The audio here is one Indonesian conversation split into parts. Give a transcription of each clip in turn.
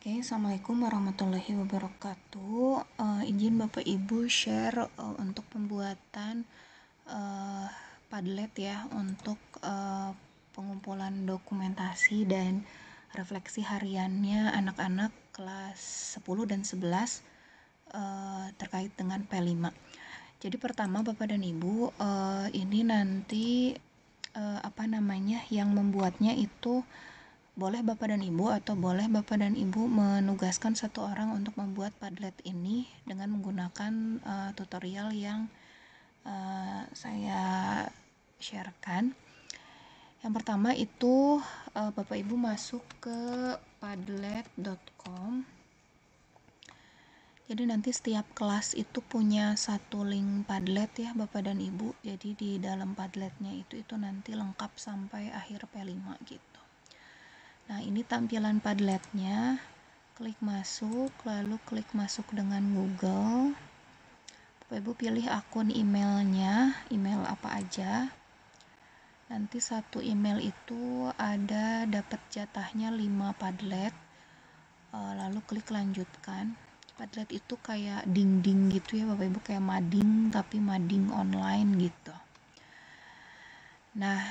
Oke, Assalamualaikum warahmatullahi wabarakatuh. Izin Bapak Ibu share untuk pembuatan Padlet ya, untuk pengumpulan dokumentasi dan refleksi hariannya anak-anak kelas 10 dan 11 terkait dengan P5. Jadi pertama Bapak dan Ibu, ini nanti yang membuatnya itu boleh Bapak dan Ibu atau boleh Bapak dan Ibu menugaskan satu orang untuk membuat Padlet ini dengan menggunakan tutorial yang saya sharekan. Yang pertama itu Bapak Ibu masuk ke padlet.com. Jadi nanti setiap kelas itu punya satu link Padlet ya Bapak dan Ibu. Jadi di dalam Padletnya itu nanti lengkap sampai akhir P5 gitu. Nah, ini tampilan Padletnya. Klik masuk, lalu klik masuk dengan Google. Bapak Ibu pilih akun emailnya, email apa aja. Nanti satu email itu ada dapat jatahnya 5 Padlet. Lalu klik lanjutkan. Padlet itu kayak dinding gitu ya Bapak Ibu, kayak mading tapi mading online gitu. Nah,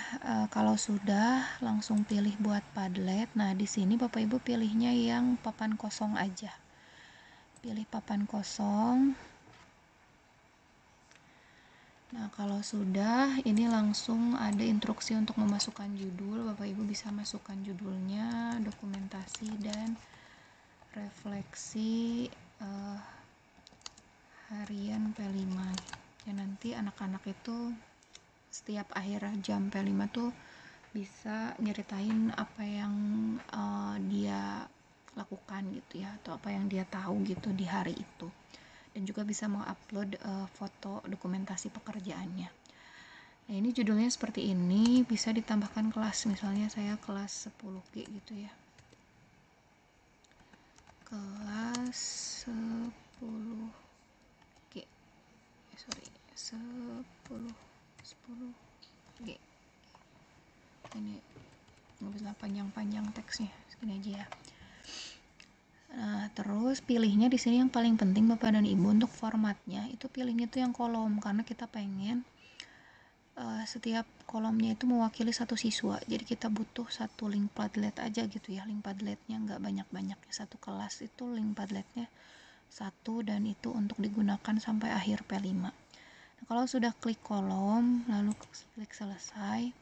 kalau sudah langsung pilih buat Padlet. Nah, di sini Bapak Ibu pilihnya yang papan kosong aja. Pilih papan kosong. Nah, kalau sudah, ini langsung ada instruksi untuk memasukkan judul. Bapak Ibu bisa masukkan judulnya, dokumentasi dan refleksi harian P5. Ya, nanti anak-anak itu setiap akhir jam P5 tuh bisa nyeritain apa yang dia lakukan gitu ya, atau apa yang dia tahu gitu di hari itu, dan juga bisa mengupload foto dokumentasi pekerjaannya. Nah, ini judulnya seperti ini, bisa ditambahkan kelas, misalnya saya kelas 10G gitu ya, kelas 10G 10G. Ini nggak bisa panjang-panjang teksnya, segini aja ya. Nah, terus pilihnya di sini yang paling penting Bapak dan Ibu, untuk formatnya itu pilihnya tuh yang kolom, karena kita pengen setiap kolomnya itu mewakili satu siswa. Jadi kita butuh satu link Padlet aja gitu ya, link Padletnya nggak banyak-banyak. Satu kelas itu link Padletnya satu, dan itu untuk digunakan sampai akhir P5. Nah, kalau sudah klik kolom lalu klik selesai.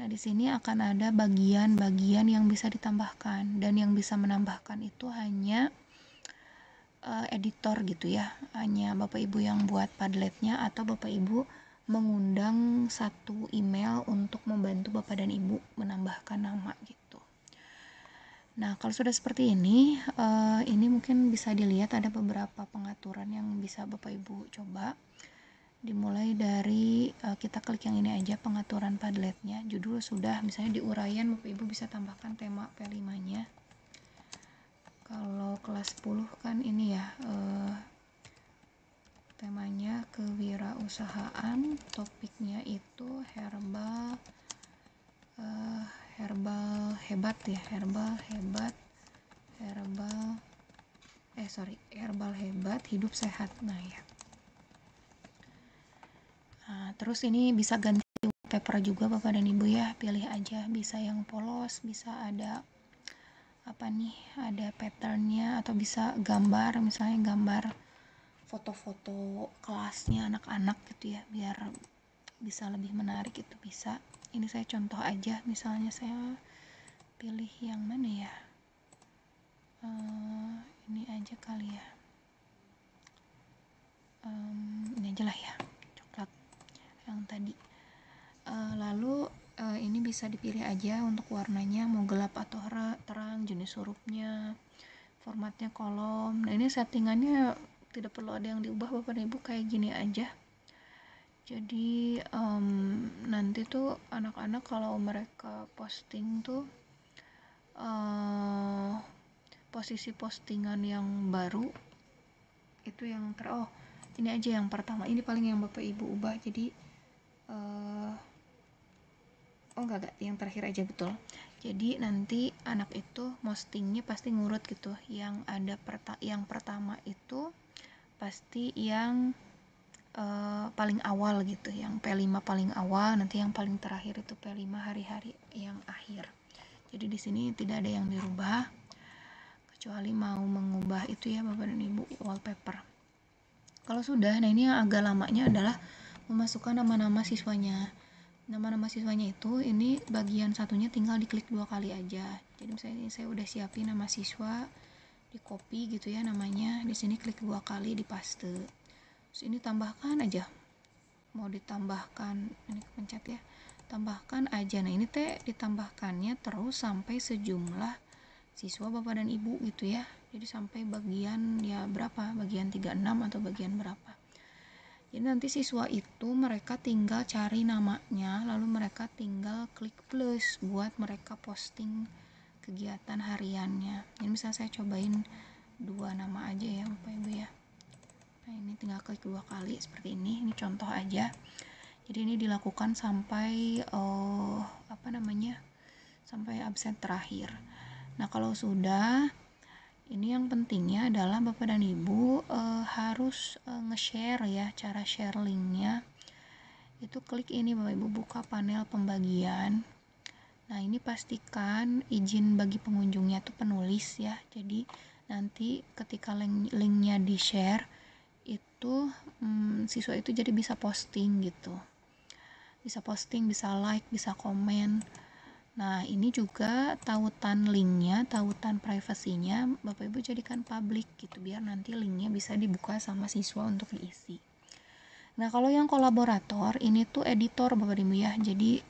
Nah, di sini akan ada bagian-bagian yang bisa ditambahkan, dan yang bisa menambahkan itu hanya editor gitu ya, hanya Bapak Ibu yang buat Padletnya, atau Bapak Ibu mengundang satu email untuk membantu Bapak dan Ibu menambahkan nama gitu. Nah, kalau sudah seperti ini mungkin bisa dilihat ada beberapa pengaturan yang bisa Bapak Ibu coba. Dimulai dari kita klik yang ini aja, pengaturan Padletnya. Judul sudah, misalnya di uraian Bapak Ibu bisa tambahkan tema P5-nya. Kalau kelas 10 kan ini ya, temanya kewirausahaan, topiknya itu herbal hebat ya, herbal hebat hidup sehat. Nah ya. Nah, terus ini bisa ganti wallpaper juga Bapak dan Ibu ya, pilih aja, bisa yang polos, bisa ada ada patternnya, atau bisa gambar, misalnya gambar foto-foto kelasnya anak-anak gitu ya, biar bisa lebih menarik, itu bisa. Ini saya contoh aja, misalnya saya pilih yang mana ya, ini aja kali ya, ini aja lah ya, coklat yang tadi. Lalu ini bisa dipilih aja untuk warnanya mau gelap atau terang, jenis hurufnya, formatnya kolom. Nah, ini settingannya tidak perlu ada yang diubah Bapak dan Ibu, kayak gini aja. Jadi nanti tuh anak-anak kalau mereka posting tuh posisi postingan yang baru itu yang ini aja yang pertama, ini paling yang Bapak Ibu ubah. Jadi enggak, yang terakhir aja, betul. Jadi nanti anak itu postingnya pasti ngurut gitu. Yang ada yang pertama itu pasti yang paling awal gitu, yang P5 paling awal, nanti yang paling terakhir itu P5 hari-hari yang akhir. Jadi di sini tidak ada yang dirubah kecuali mau mengubah itu ya Bapak dan Ibu wallpaper. Kalau sudah, nah ini yang agak lamanya adalah memasukkan nama-nama siswanya. Nama-nama siswanya itu ini bagian satunya tinggal diklik 2 kali aja. Jadi misalnya ini saya udah siapin nama siswa, di copy gitu ya namanya, di sini klik 2 kali di paste. Terus ini tambahkan aja, mau ditambahkan, ini pencet ya, tambahkan aja. Nah ini teh ditambahkannya terus sampai sejumlah siswa Bapak dan Ibu gitu ya. Jadi sampai bagian ya berapa, bagian 36 atau bagian berapa. Jadi nanti siswa itu mereka tinggal cari namanya, lalu mereka tinggal klik plus buat mereka posting kegiatan hariannya. Ini misalnya saya cobain 2 nama aja ya Bapak Ibu ya. Nah ini tinggal klik 2 kali seperti ini contoh aja. Jadi ini dilakukan sampai sampai absen terakhir. Nah kalau sudah, ini yang pentingnya adalah Bapak dan Ibu harus nge-share ya. Cara share linknya itu klik ini Bapak Ibu, buka panel pembagian. Nah ini pastikan izin bagi pengunjungnya itu penulis ya. Jadi nanti ketika linknya di share itu siswa itu jadi bisa posting gitu, bisa posting, bisa like, bisa komen. Nah ini juga tautan linknya, tautan privasinya Bapak Ibu jadikan public gitu, biar nanti linknya bisa dibuka sama siswa untuk diisi. Nah kalau yang kolaborator ini tuh editor Bapak Ibu ya, jadi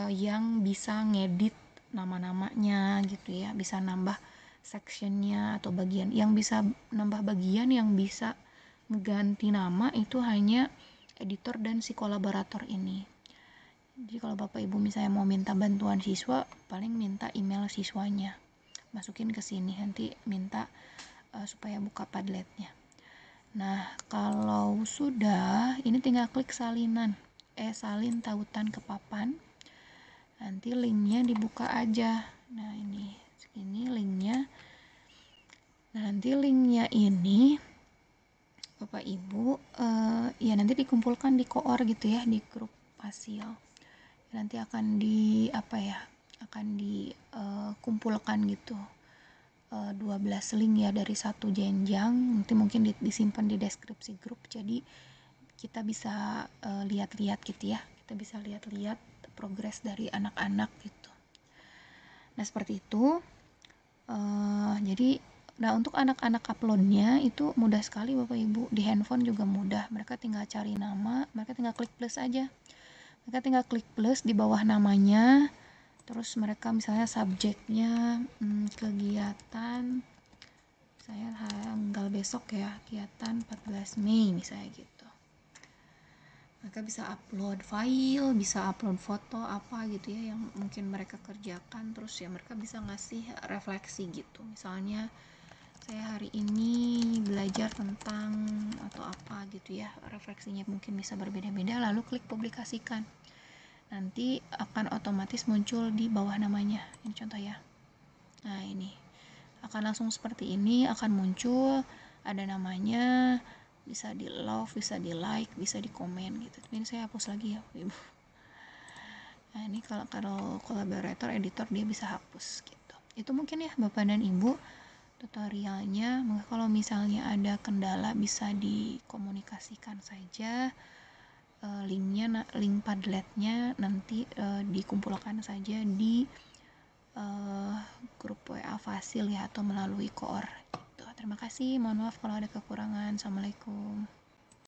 yang bisa ngedit nama-namanya gitu ya, bisa nambah sectionnya atau bagian, yang bisa nambah bagian, yang bisa ngeganti nama itu hanya editor dan si kolaborator ini. Jadi kalau Bapak Ibu misalnya mau minta bantuan siswa, paling minta email siswanya, masukin ke sini, nanti minta supaya buka Padletnya. Nah kalau sudah, ini tinggal klik salin tautan ke papan, nanti linknya dibuka aja. Nah ini linknya. Nah nanti linknya ini Bapak Ibu ya nanti dikumpulkan di koor gitu ya, di grup hasil. Nanti akan dikumpulkan gitu 12 link ya dari satu jenjang, nanti mungkin disimpan di deskripsi grup, jadi kita bisa lihat-lihat gitu ya, kita bisa lihat-lihat progres dari anak-anak gitu. Nah seperti itu. Jadi nah untuk anak-anak uploadnya itu mudah sekali Bapak Ibu, di handphone juga mudah, mereka tinggal cari nama, mereka tinggal klik plus aja. Mereka tinggal klik plus di bawah namanya, terus mereka misalnya subjeknya kegiatan, saya tanggal besok ya, kegiatan 14 Mei misalnya gitu. Mereka bisa upload file, bisa upload foto apa gitu ya yang mungkin mereka kerjakan, terus ya mereka bisa ngasih refleksi gitu. Misalnya saya hari ini belajar tentang atau apa gitu ya, refleksinya mungkin bisa berbeda-beda, lalu klik publikasikan. Nanti akan otomatis muncul di bawah namanya. Ini contoh ya. Nah ini akan langsung seperti ini, akan muncul ada namanya, bisa di love, bisa di like, bisa di komen gitu. Ini saya hapus lagi ya Ibu. Nah ini kalau kolaborator editor dia bisa hapus gitu. Itu mungkin ya Bapak dan Ibu tutorialnya. Kalau misalnya ada kendala bisa dikomunikasikan saja. Link Padletnya nanti dikumpulkan saja di grup WA Fasil ya, atau melalui koor gitu. Terima kasih, mohon maaf kalau ada kekurangan. Assalamualaikum.